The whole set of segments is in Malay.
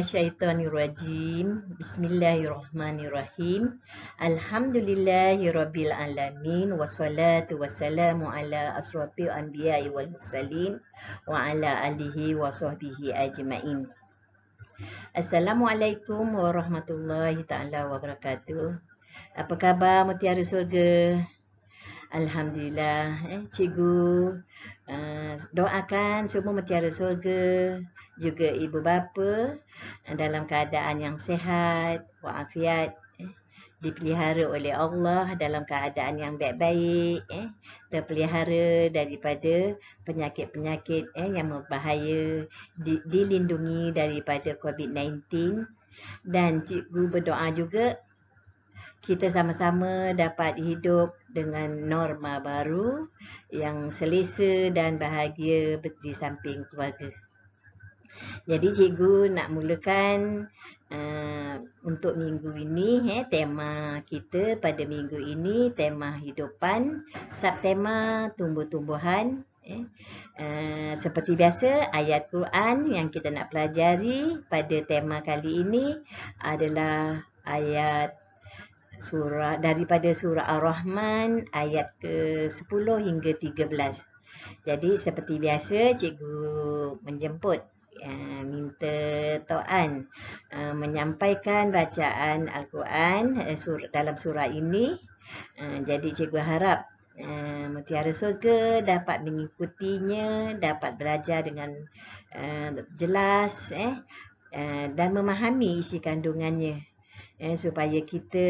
minasyaitonirrajim. Bismillahirrahmanirrahim. Alhamdulillahirabbil alamin wassalatu wassalamu ala asrofil anbiya'i wal mursalin wa ala alihi wa sahbihi ajmain. Assalamualaikum warahmatullahi taala wabarakatuh. Apa khabar mutiara surga? Alhamdulillah. Cikgu doakan semua mutiara surga, juga ibu bapa dalam keadaan yang sihat, walafiat, dipelihara oleh Allah dalam keadaan yang baik-baik, terpelihara daripada penyakit-penyakit yang berbahaya, dilindungi daripada COVID-19, dan cikgu berdoa juga kita sama-sama dapat hidup dengan norma baru yang selesa dan bahagia di samping keluarga. Jadi cikgu nak mulakan untuk minggu ini, tema kita pada minggu ini, tema hidupan, subtema tumbuh-tumbuhan. Seperti biasa, ayat Quran yang kita nak pelajari pada tema kali ini adalah ayat daripada surah Ar-Rahman ayat ke-10 hingga 13. Jadi seperti biasa cikgu menjemput minta Tuan menyampaikan bacaan Al-Quran dalam surah ini. Jadi cikgu harap mutiara surga dapat mengikutinya, dapat belajar dengan jelas dan memahami isi kandungannya, supaya kita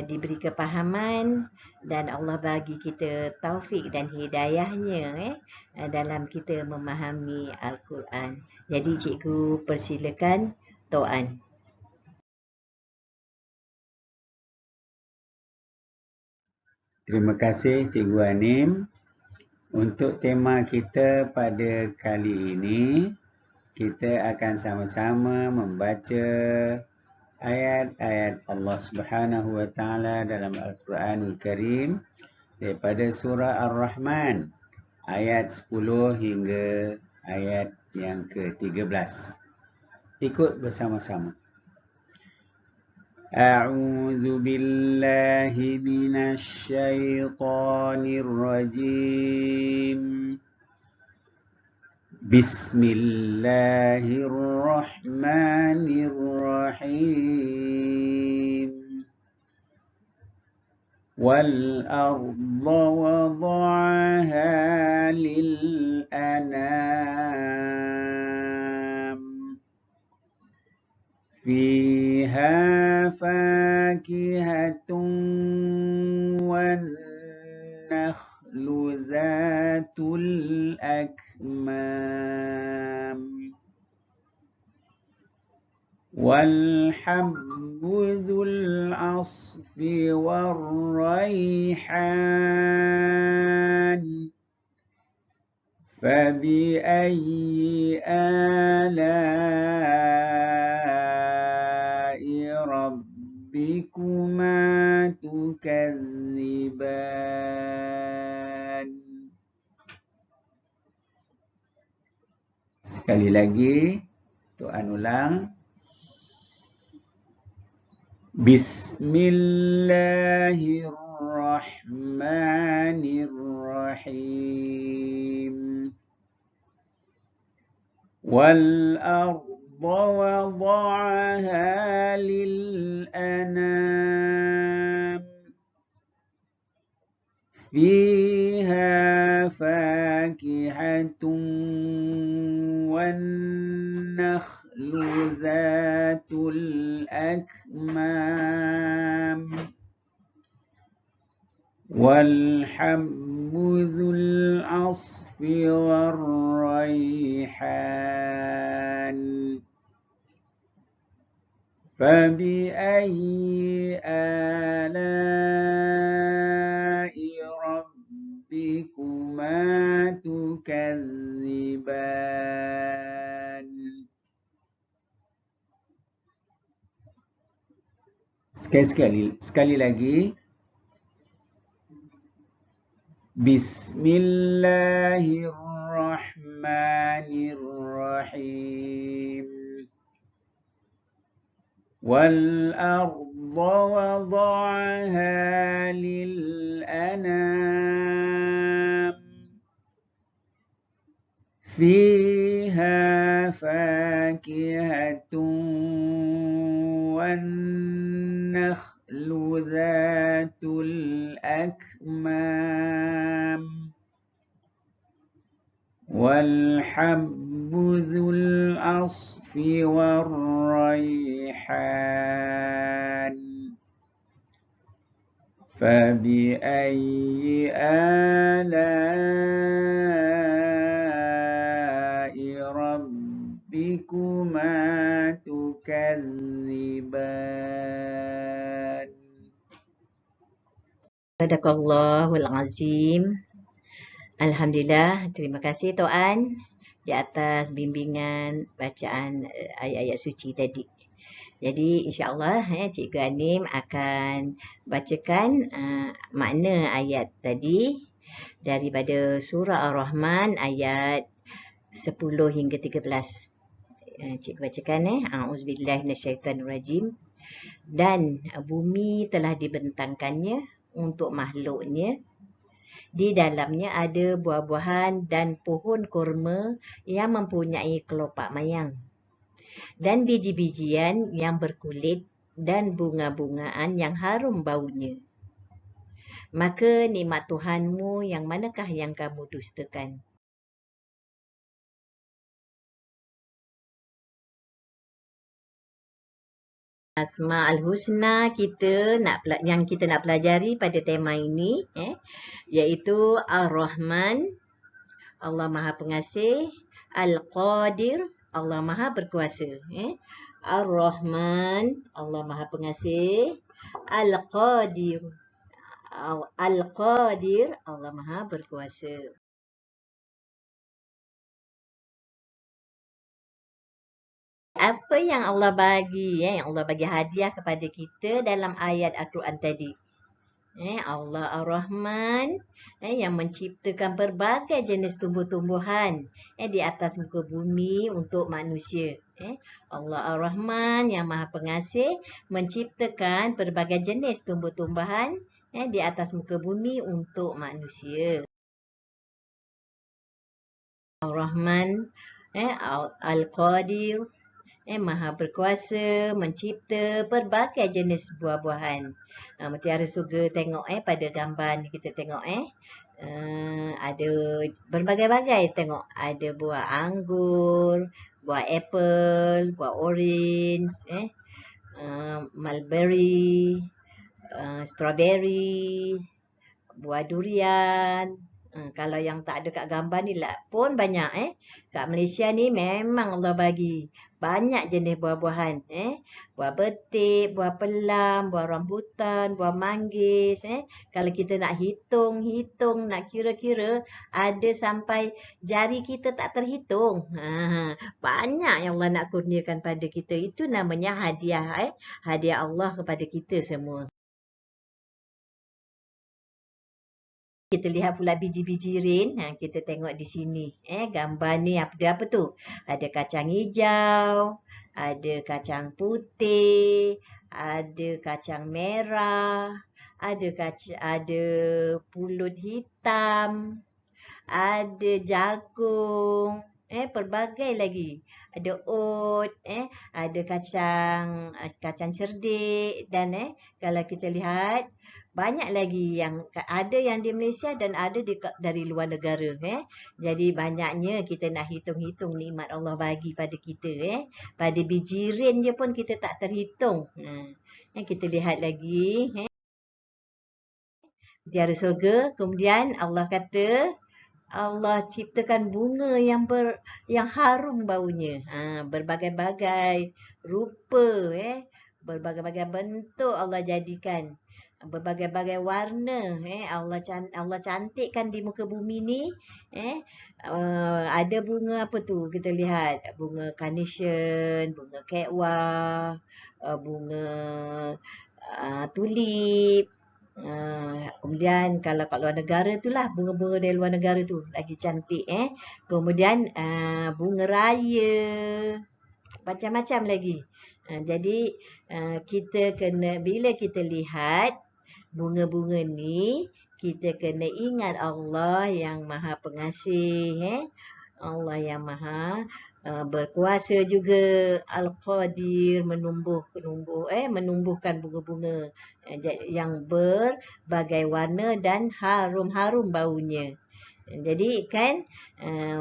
diberi kepahaman dan Allah bagi kita taufik dan hidayahnya dalam kita memahami Al-Quran. Jadi cikgu persilakan Tuan. Terima kasih Cikgu Anim. Untuk tema kita pada kali ini, kita akan sama-sama membaca ayat-ayat Allah Subhanahu wa taala dalam Al-Quranul Karim daripada surah Ar-Rahman ayat 10 hingga ayat yang ke-13. Ikut bersama-sama. A'udzu billahi minasy syaithanir rajim. Bismillahirrahmanirrahim. Wal arda wada'aha lil anam. Fiha fakihatun wan nakhlu dhatul akmam. والحب ذو العصف والريحان فبأي آلاء ربكما تكذبان. Sekali lagi, Tuan ulang. Bismillahirrahmanirrahim. Wal arda wada'aha lil anam. Fiha fakihatun wan nakhlu dhatul akmam. والحب ذو العصف والريحان فبأي آلاء ربكما تكذبان. Sekali lagi. Bismillahirrahmanirrahim. والأرض وضعها للأنام فيها فاكهة والنخل ذات الأكمام والحب ذو العصف والريحان فبأي آلاء ربكما تكذبان. Sadaqallahul Azim. Alhamdulillah, terima kasih Tuan di atas bimbingan bacaan ayat-ayat suci tadi. Jadi insya-Allah Cikgu Anim akan bacakan makna ayat tadi daripada surah Ar-Rahman ayat 10 hingga 13. Cikgu bacakan A'udzubillahi minasyaitanirrajim. Dan bumi telah dibentangkannya untuk makhluknya. Di dalamnya ada buah-buahan dan pohon kurma yang mempunyai kelopak mayang. Dan biji-bijian yang berkulit dan bunga-bungaan yang harum baunya. Maka nikmat Tuhanmu yang manakah yang kamu dustakan? Asma'ul Husna yang kita nak pelajari pada tema ini iaitu Ar-Rahman, Allah Maha Pengasih, Al-Qadir, Allah Maha Berkuasa. Ar-Rahman, Allah Maha Pengasih, Al-Qadir, Allah Maha Berkuasa. Apa yang Allah bagi, yang Allah bagi hadiah kepada kita dalam ayat Al-Quran tadi. Allah Ar-Rahman yang menciptakan berbagai jenis tumbuh-tumbuhan di atas muka bumi untuk manusia. Allah Ar-Rahman yang Maha Pengasih menciptakan berbagai jenis tumbuh-tumbuhan di atas muka bumi untuk manusia. Ar-Rahman, Al-Qadir, Maha Berkuasa mencipta berbagai jenis buah-buahan. Mutiara Surga tengok pada gambar ni kita tengok ada berbagai-bagai tengok. Ada buah anggur, buah apple, buah orange, mulberry, strawberry, buah durian. Kalau yang tak ada kat gambar ni lah pun banyak Kat Malaysia ni memang Allah bagi banyak jenis buah-buahan buah betik, buah pelam, buah rambutan, buah manggis Kalau kita nak hitung, nak kira-kira ada sampai jari kita tak terhitung. Banyak yang Allah nak kurniakan pada kita. Itu namanya hadiah hadiah Allah kepada kita semua. Kita lihat pula biji-biji rin. Kita tengok di sini. Gambar ni apa tu? Ada kacang hijau, ada kacang putih, ada kacang merah, ada pulut hitam, ada jagung, pelbagai lagi. Ada oat, ada kacang cerdik dan kalau kita lihat banyak lagi yang ada yang di Malaysia dan ada dari luar negara. Jadi banyaknya kita nak hitung-hitung nikmat Allah bagi pada kita. Pada biji rin je pun kita tak terhitung. Kita lihat lagi. Mutiara Surga. Kemudian Allah kata, Allah ciptakan bunga yang harum baunya. Berbagai-bagai rupa, berbagai-bagai bentuk Allah jadikan. Berbagai-bagai warna Allah cantikkan di muka bumi ni ada bunga apa tu kita lihat, bunga carnation, bunga kekwa, bunga tulip. Kemudian kalau kat luar negara tu lah bunga-bunga dari luar negara tu lagi cantik Kemudian bunga raya, macam-macam lagi. Jadi kita kena, bila kita lihat bunga-bunga ni, kita kena ingat Allah yang Maha Pengasih, Allah yang Maha berkuasa juga, Al-Qadir, menumbuhkan bunga-bunga yang berbagai warna dan harum-harum baunya. Jadi kan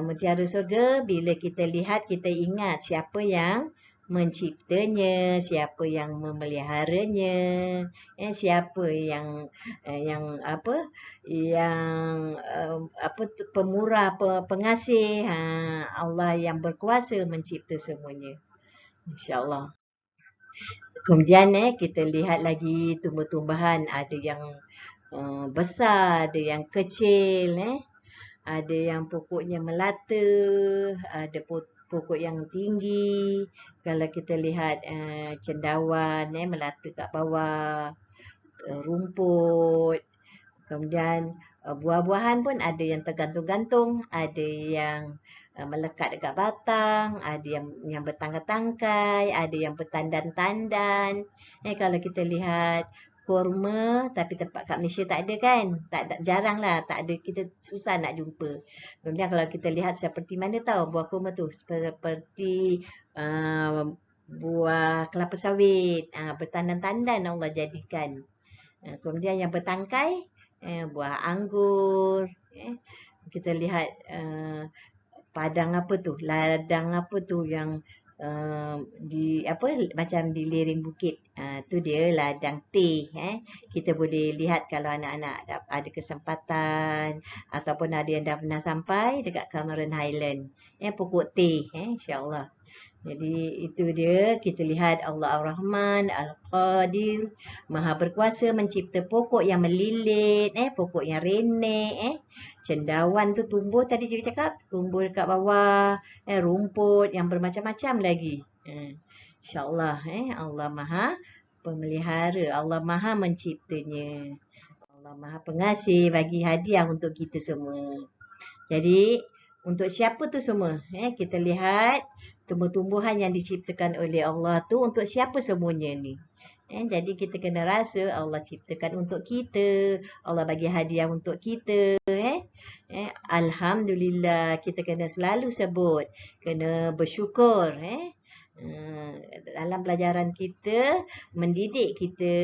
mutiara surga, bila kita lihat, kita ingat siapa yang menciptanya, siapa yang memeliharanya, siapa yang pemurah, pengasih, Allah yang berkuasa mencipta semuanya. InsyaAllah. Kemudian kita lihat lagi tumbuh-tumbuhan, ada yang besar, ada yang kecil, ada yang pokoknya melata, ada pokok yang tinggi. Kalau kita lihat cendawan melata kat bawah, rumput. Kemudian buah-buahan pun ada yang tergantung-gantung, ada yang melekat dekat batang, ada yang bertangkai-tangkai, ada yang bertandan-tandan. Kalau kita lihat kurma, tapi tempat kat Malaysia tak ada kan? Jarang lah, tak ada, kita susah nak jumpa. Kemudian kalau kita lihat seperti mana tahu buah kurma tu? Seperti buah kelapa sawit, bertandan-tandan Allah jadikan. Kemudian yang bertangkai, buah anggur. Kita lihat padang apa tu, ladang apa tu yang macam di lereng bukit, tu dia ladang teh. Kita boleh lihat kalau anak-anak ada kesempatan ataupun ada yang dah pernah sampai dekat Cameron Highland, pokok teh, insya-Allah. Jadi itu dia, kita lihat Allah Ar-Rahman, Al-Qadir, Maha Berkuasa mencipta pokok yang melilit, pokok yang renek, cendawan tu tumbuh, tadi cikgu cakap, tumbuh dekat bawah, rumput yang bermacam-macam lagi. InsyaAllah, Allah Maha Pemelihara, Allah Maha Menciptanya. Allah Maha Pengasih bagi hadiah untuk kita semua. Jadi, untuk siapa tu semua? Kita lihat tumbuh-tumbuhan yang diciptakan oleh Allah tu untuk siapa semuanya ni? Jadi kita kena rasa Allah ciptakan untuk kita, Allah bagi hadiah untuk kita. Alhamdulillah, kita kena selalu sebut, kena bersyukur. Dalam pelajaran kita, mendidik kita,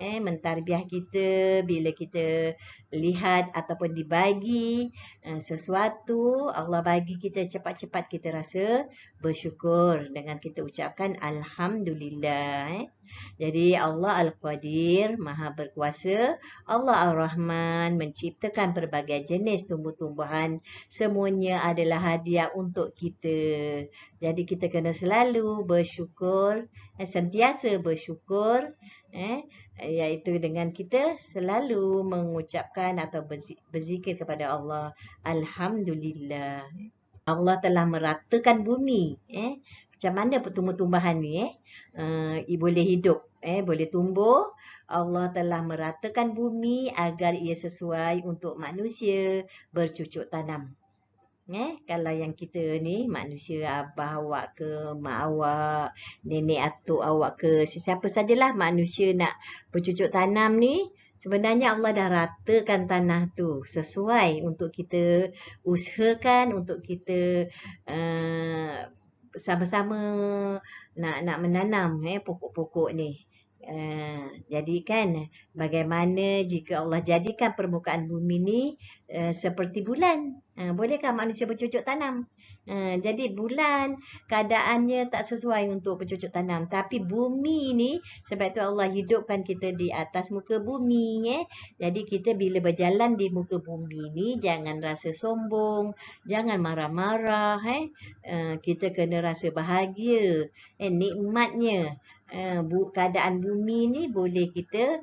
mentarbiah kita, bila kita lihat ataupun dibagi sesuatu, Allah bagi kita cepat-cepat, kita rasa bersyukur dengan kita ucapkan Alhamdulillah. Jadi Allah Al-Qadir, Maha Berkuasa, Allah Ar-Rahman menciptakan berbagai jenis tumbuh-tumbuhan, semuanya adalah hadiah untuk kita. Jadi kita kena selalu bersyukur, sentiasa bersyukur, iaitu dengan kita selalu mengucapkan atau berzikir kepada Allah, Alhamdulillah. Allah telah meratakan bumi. Macam mana tumbuh-tumbuhan ni boleh hidup, boleh tumbuh. Allah telah meratakan bumi agar ia sesuai untuk manusia bercucuk tanam. Kalau yang kita ni, manusia, abah awak ke, mak awak, nenek atuk awak ke, sesiapa sajalah manusia nak bercucuk tanam ni, sebenarnya Allah dah ratakan tanah tu sesuai untuk kita usahakan, untuk kita sama-sama nak menanam pokok-pokok ni. Jadi kan, bagaimana jika Allah jadikan permukaan bumi ni seperti bulan? Bolehkah manusia bercucuk tanam? Jadi bulan keadaannya tak sesuai untuk bercucuk tanam. Tapi bumi ni, sebab tu Allah hidupkan kita di atas muka bumi. Jadi kita bila berjalan di muka bumi ni, jangan rasa sombong, jangan marah-marah. Kita kena rasa bahagia, nikmatnya. Keadaan bumi ni boleh kita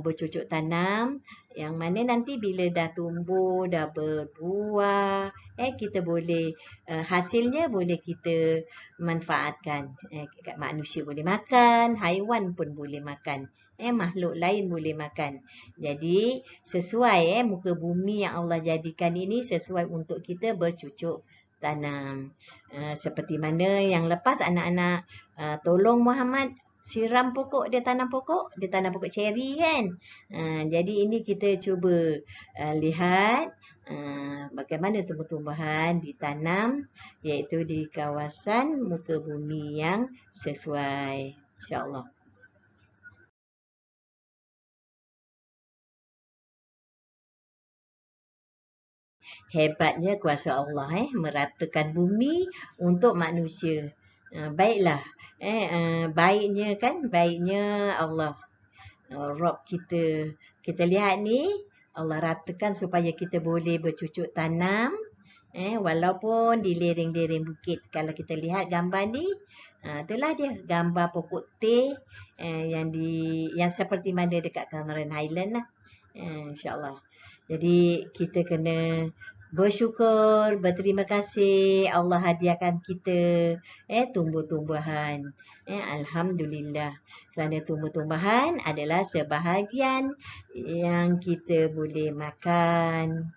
bercucuk tanam, yang mana nanti bila dah tumbuh, dah berbuah, kita boleh hasilnya boleh kita manfaatkan. Manusia boleh makan, haiwan pun boleh makan, makhluk lain boleh makan. Jadi sesuai muka bumi yang Allah jadikan ini sesuai untuk kita bercucuk tanam. Seperti mana yang lepas anak-anak tolong Muhammad siram pokok, dia tanam pokok ceri kan. Jadi ini kita cuba lihat bagaimana tumbuh-tumbuhan ditanam iaitu di kawasan muka bumi yang sesuai, insya-Allah. Hebatnya kuasa Allah meratakan bumi untuk manusia. Baiklah. Baiknya Allah. Rob kita. Kita lihat ni Allah ratakan supaya kita boleh bercucuk tanam. Walaupun di lereng-lereng bukit. Kalau kita lihat gambar ni, itulah dia gambar pokok teh yang seperti mana dekat Cameron Highland lah. InsyaAllah. Jadi kita kena bersyukur, berterima kasih Allah hadiahkan kita tumbuh-tumbuhan. Alhamdulillah. Kerana tumbuh-tumbuhan adalah sebahagian yang kita boleh makan.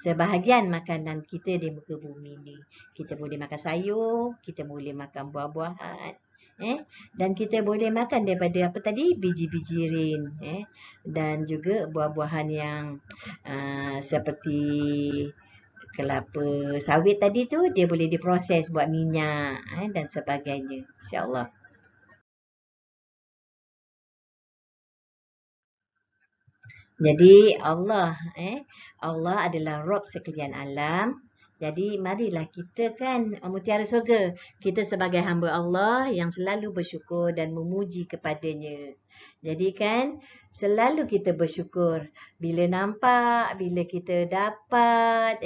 Sebahagian makanan kita di muka bumi ni. Kita boleh makan sayur, kita boleh makan buah-buahan. Dan kita boleh makan daripada apa tadi? Biji-biji rin. Dan juga buah-buahan yang seperti kelapa sawit tadi tu, dia boleh diproses buat minyak dan sebagainya. InsyaAllah. Jadi Allah adalah Rabb sekalian alam. Jadi marilah kita kan mutiara surga. Kita sebagai hamba Allah yang selalu bersyukur dan memuji kepadanya. Jadi kan selalu kita bersyukur bila nampak, bila kita dapat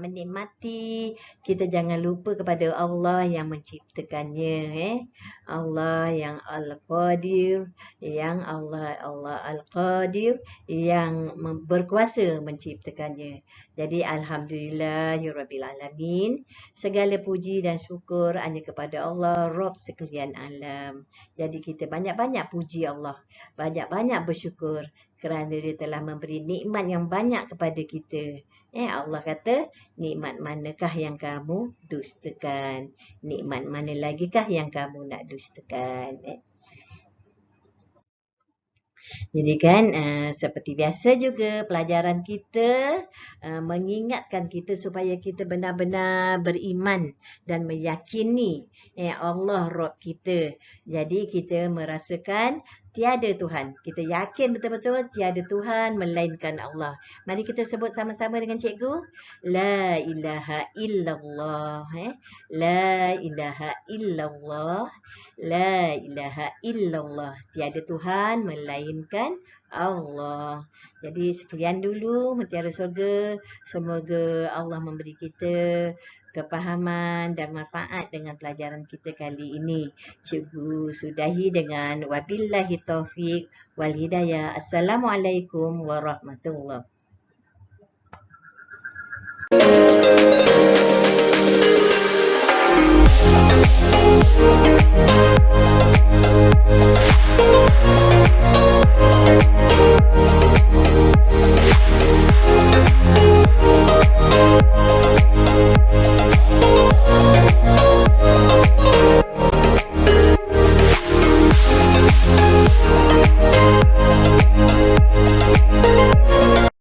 menikmati, kita jangan lupa kepada Allah yang menciptakannya. Allah yang Al-Qadir, yang Allah Al-Qadir yang berkuasa menciptakannya. Jadi alhamdulillahirabbil alamin. Segala puji dan syukur hanya kepada Allah Rabb sekalian alam. Jadi kita banyak-banyak puji Allah, banyak-banyak bersyukur kerana dia telah memberi nikmat yang banyak kepada kita. Allah kata, nikmat manakah yang kamu dustakan? Nikmat mana lagikah yang kamu nak dustakan? Jadi kan seperti biasa juga pelajaran kita mengingatkan kita supaya kita benar-benar beriman dan meyakini Allah Rabb kita. Jadi kita merasakan tiada Tuhan. Kita yakin betul-betul tiada Tuhan melainkan Allah. Mari kita sebut sama-sama dengan cikgu. La ilaha illallah. La ilaha illallah. La ilaha illallah. Tiada Tuhan melainkan Allah. Jadi sekian dulu Mutiara Surga. Semoga Allah memberi kita kepahaman dan manfaat dengan pelajaran kita kali ini. Cikgu sudahi dengan wabillahi taufiq wal hidayah. Assalamualaikum warahmatullahi wabarakatuh.